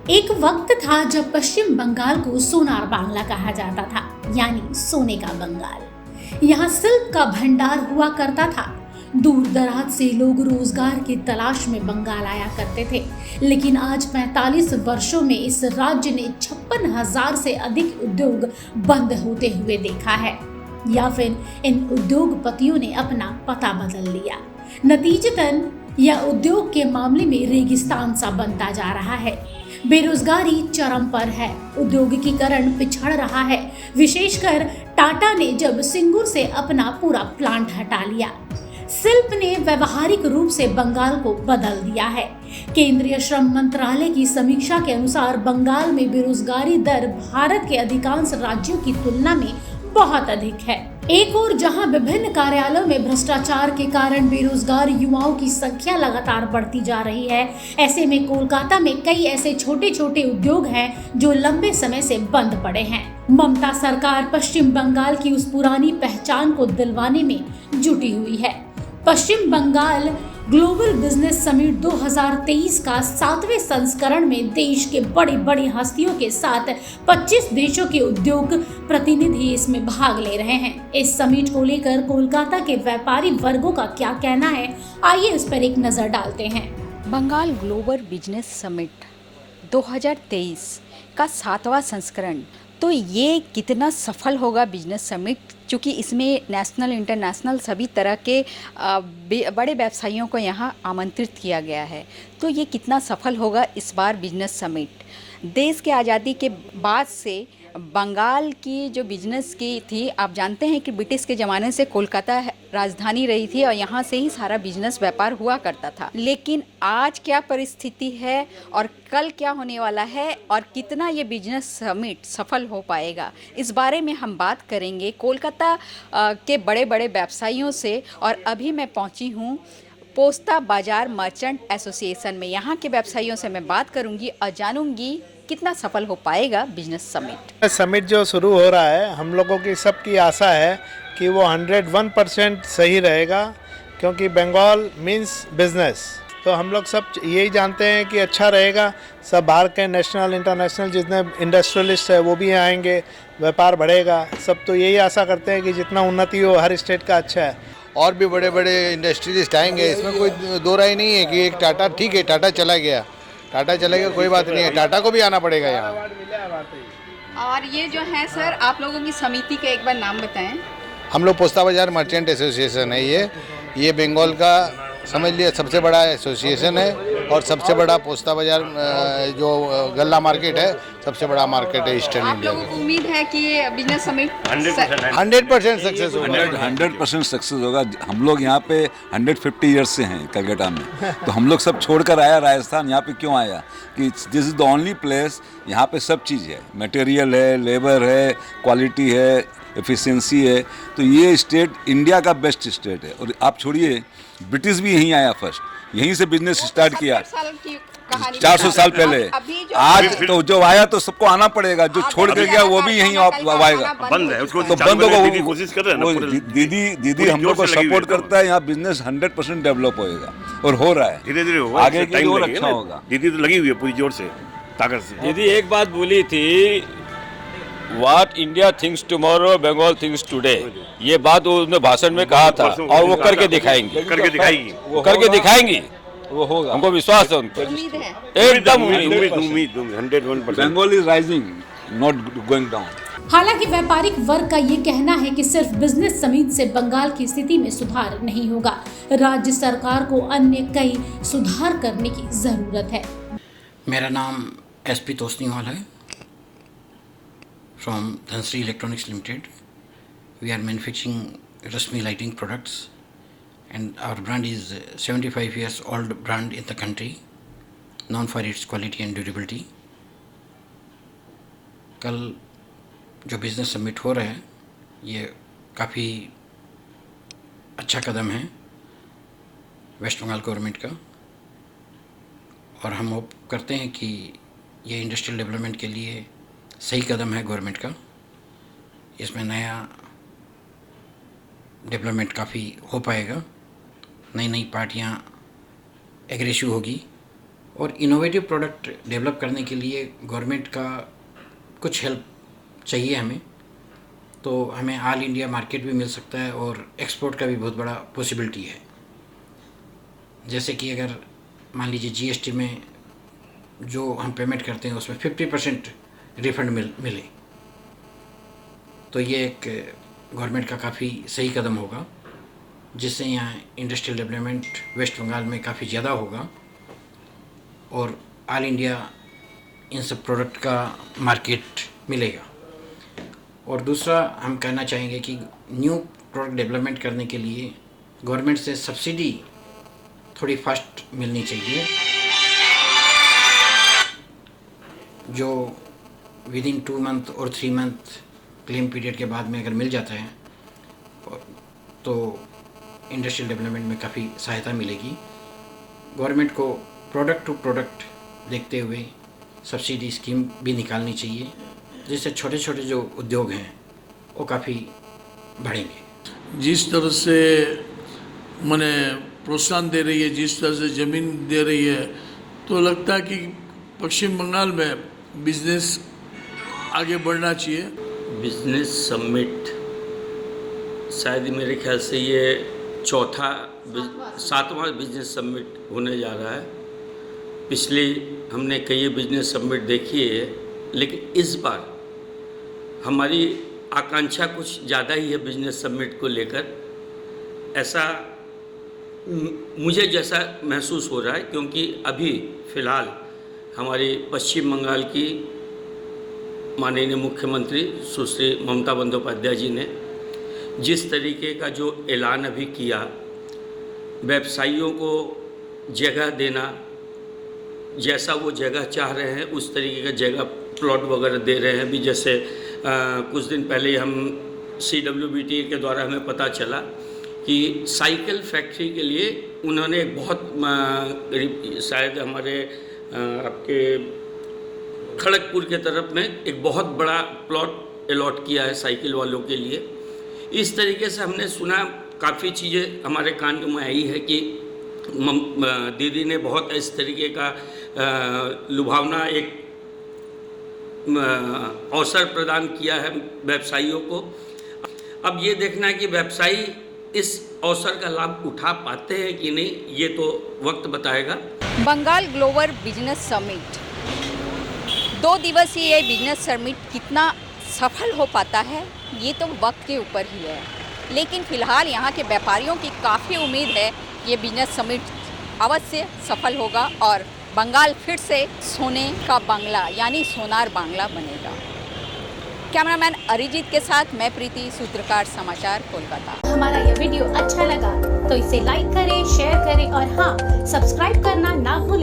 एक वक्त था जब पश्चिम बंगाल को सोनार बांग्ला कहा जाता था, यानी सोने का बंगाल। यहाँ सिल्क का भंडार हुआ करता था। दूर दराज से लोग रोजगार की तलाश में बंगाल आया करते थे, लेकिन आज 45 वर्षों में इस राज्य ने 56,000 से अधिक उद्योग बंद होते हुए देखा है, या फिर इन उद्योगपतियों ने अपना पता बदल लिया। नतीजतन यह उद्योग के मामले में रेगिस्तान सा बनता जा रहा है। बेरोजगारी चरम पर है, औद्योगिकीकरण पिछड़ रहा है। विशेषकर टाटा ने जब सिंगूर से अपना पूरा प्लांट हटा लिया, शिल्प ने व्यवहारिक रूप से बंगाल को बदल दिया है। केंद्रीय श्रम मंत्रालय की समीक्षा के अनुसार बंगाल में बेरोजगारी दर भारत के अधिकांश राज्यों की तुलना में बहुत अधिक है। एक और जहां विभिन्न कार्यालयों में भ्रष्टाचार के कारण बेरोजगार युवाओं की संख्या लगातार बढ़ती जा रही है, ऐसे में कोलकाता में कई ऐसे छोटे छोटे उद्योग हैं जो लंबे समय से बंद पड़े हैं। ममता सरकार पश्चिम बंगाल की उस पुरानी पहचान को दिलवाने में जुटी हुई है। पश्चिम बंगाल ग्लोबल बिजनेस समिट 2023 का 7वें संस्करण में देश के बड़ी बड़ी हस्तियों के साथ 25 देशों के उद्योग प्रतिनिधि इसमें भाग ले रहे हैं। इस समिट को लेकर कोलकाता के व्यापारी वर्गों का क्या कहना है, आइए इस पर एक नजर डालते हैं। बंगाल ग्लोबल बिजनेस समिट 2023 का 7वां संस्करण, तो ये कितना सफल होगा बिजनेस समिट, क्योंकि इसमें नेशनल इंटरनेशनल सभी तरह के बड़े व्यवसायियों को यहाँ आमंत्रित किया गया है। तो ये कितना सफल होगा इस बार बिजनेस समिट। देश के आज़ादी के बाद से बंगाल की जो बिजनेस की थी, आप जानते हैं कि ब्रिटिश के ज़माने से कोलकाता राजधानी रही थी और यहाँ से ही सारा बिजनेस व्यापार हुआ करता था। लेकिन आज क्या परिस्थिति है और कल क्या होने वाला है और कितना ये बिजनेस समिट सफल हो पाएगा, इस बारे में हम बात करेंगे कोलकाता के बड़े बड़े व्यवसायियों से। और अभी मैं पहुँची हूँ पोस्ता बाजार मर्चेंट एसोसिएशन में। यहाँ के व्यवसायियों से मैं बात करूँगी और जानूँगी कितना सफल हो पाएगा बिजनेस समिट। समिट जो शुरू हो रहा है, हम लोगों की सबकी आशा है कि वो 101% सही रहेगा, क्योंकि बंगाल मीन्स बिजनेस। तो हम लोग सब यही जानते हैं कि अच्छा रहेगा। सब बाहर के नेशनल इंटरनेशनल जितने इंडस्ट्रियलिस्ट है वो भी आएंगे, व्यापार बढ़ेगा। सब तो यही आशा करते हैं कि जितना उन्नति हो हर स्टेट का अच्छा है। और भी बड़े बड़े इंडस्ट्रियलिस्ट आएंगे, इसमें कोई दो राय नहीं है कि एक टाटा, ठीक है टाटा चला गया कोई बात नहीं है, टाटा को भी आना पड़ेगा यहाँ। और ये जो है सर, आप लोगों की समिति का एक बार नाम बताएं। हम लोग पोस्ता बाजार मर्चेंट एसोसिएशन है। ये बंगाल का समझ लिए सबसे बड़ा एसोसिएशन है और सबसे बड़ा पोस्ता बाजार जो गल्ला मार्केट है, सबसे बड़ा मार्केट है ईस्टर्न इंडिया में। आप लोगों को उम्मीद है कि ये बिजनेस समिट 100% सक्सेस होगा। 100% सक्सेस होगा। हम लोग यहाँ पे 150 ईयर्स से हैं कलकत्ता में, तो हम लोग सब छोड़कर आया राजस्थान। यहाँ पे क्यों आया कि this is the only place, यहाँ पे सब चीज़ है, मटेरियल है, लेबर है, क्वालिटी है, एफिशिएंसी है। तो ये स्टेट इंडिया का बेस्ट स्टेट है। और आप छोड़िए, ब्रिटिश भी यहीं आया फर्स्ट, यहीं से बिजनेस स्टार्ट किया 400 साल पहले। आज तो जो आया तो सबको आना पड़ेगा, जो छोड़ कर गया वो भी यहीं आएगा। बंद है उसको, तो बंद होगा। कोशिश कर रहे हैं ना। दीदी हम लोग को सपोर्ट करता है। यहाँ बिजनेस 100% डेवलप होएगा और हो रहा है, धीरे धीरे होगा, आगे के लिए और अच्छा होगा। दीदी तो लगी हुई है पूरी जोर से, ताकत से। दीदी एक बात बोली थी, What India thinks tomorrow, Bengal thinks today। ये बात उसने भाषण में कहा था और वो करके दिखाएंगे, करके दिखाएंगी। वो होगा, हमको विश्वास है उन पर, एकदम उम्मीद 101%। Bengal is rising, not going down. हालांकि व्यापारिक वर्ग का ये कहना है कि सिर्फ बिजनेस समिट से बंगाल की स्थिति में सुधार नहीं होगा, राज्य सरकार को अन्य कई सुधार करने की जरूरत है। मेरा नाम SP तोस्नीवाल है, from Dhansri Electronics Limited. We are manufacturing Rasmi lighting products and our brand is 75 years old brand in the country, known for its quality and durability. कल जो बिज़नेस समिट हो रहा है, ये काफ़ी अच्छा कदम है वेस्ट बंगाल गवर्नमेंट का, और हम होप करते हैं कि ये इंडस्ट्रियल डेवलपमेंट के लिए सही कदम है गवर्नमेंट का। इसमें नया डेवलपमेंट काफ़ी हो पाएगा, नई नई पार्टियाँ एग्रेसिव होगी और इनोवेटिव प्रोडक्ट डेवलप करने के लिए गवर्नमेंट का कुछ हेल्प चाहिए हमें, तो हमें ऑल इंडिया मार्केट भी मिल सकता है और एक्सपोर्ट का भी बहुत बड़ा पॉसिबिलिटी है। जैसे कि अगर मान लीजिए जीएसटी में जो हम पेमेंट करते हैं उसमें 50% रिफंड मिले, तो ये एक गवर्नमेंट का काफ़ी सही कदम होगा, जिससे यहाँ इंडस्ट्रियल डेवलपमेंट वेस्ट बंगाल में काफ़ी ज़्यादा होगा और ऑल इंडिया इन सब प्रोडक्ट का मार्केट मिलेगा। और दूसरा हम कहना चाहेंगे कि न्यू प्रोडक्ट डेवलपमेंट करने के लिए गवर्नमेंट से सब्सिडी थोड़ी फास्ट मिलनी चाहिए, जो विदिन 2 मंथ और 3 मंथ क्लेम पीरियड के बाद में अगर मिल जाता है तो इंडस्ट्रियल डेवलपमेंट में काफ़ी सहायता मिलेगी। गवर्नमेंट को प्रोडक्ट टू प्रोडक्ट देखते हुए सब्सिडी स्कीम भी निकालनी चाहिए, जिससे छोटे छोटे जो उद्योग हैं वो काफ़ी बढ़ेंगे। जिस तरह से मैंने प्रोत्साहन दे रही है, जिस तरह से ज़मीन दे रही है, तो लगता है कि पश्चिम बंगाल में बिजनेस आगे बढ़ना चाहिए। बिजनेस समिट शायद मेरे ख्याल से ये सातवां बिजनेस समिट होने जा रहा है। पिछले हमने कई बिजनेस समिट देखी है, लेकिन इस बार हमारी आकांक्षा कुछ ज़्यादा ही है बिजनेस समिट को लेकर, ऐसा मुझे जैसा महसूस हो रहा है। क्योंकि अभी फ़िलहाल हमारी पश्चिम बंगाल की माननीय मुख्यमंत्री सुश्री ममता बंदोपाध्याय जी ने जिस तरीके का जो ऐलान अभी किया, व्यवसायियों को जगह देना, जैसा वो जगह चाह रहे हैं उस तरीके का जगह प्लॉट वगैरह दे रहे हैं। भी जैसे कुछ दिन पहले हम CWBT के द्वारा हमें पता चला कि साइकिल फैक्ट्री के लिए उन्होंने एक बहुत शायद हमारे आपके खड़गपुर के तरफ में एक बहुत बड़ा प्लॉट अलॉट किया है साइकिल वालों के लिए। इस तरीके से हमने सुना, काफ़ी चीज़ें हमारे कान में आई है कि दीदी ने बहुत इस तरीके का लुभावना एक अवसर प्रदान किया है व्यवसायियों को। अब ये देखना है कि व्यवसायी इस अवसर का लाभ उठा पाते हैं कि नहीं, ये तो वक्त बताएगा। बंगाल ग्लोबल बिजनेस समिट 2 दिवसीय ये बिजनेस समिट कितना सफल हो पाता है ये तो वक्त के ऊपर ही है, लेकिन फ़िलहाल यहाँ के व्यापारियों की काफ़ी उम्मीद है ये बिजनेस समिट अवश्य सफल होगा और बंगाल फिर से सोने का बांग्ला यानी सोनार बांग्ला बनेगा। कैमरामैन अरिजीत के साथ मैं प्रीति, सूत्रकार समाचार, कोलकाता। हमारा यह वीडियो अच्छा लगा तो इसे लाइक करें, शेयर करें और हाँ, सब्सक्राइब करना ना भूलें।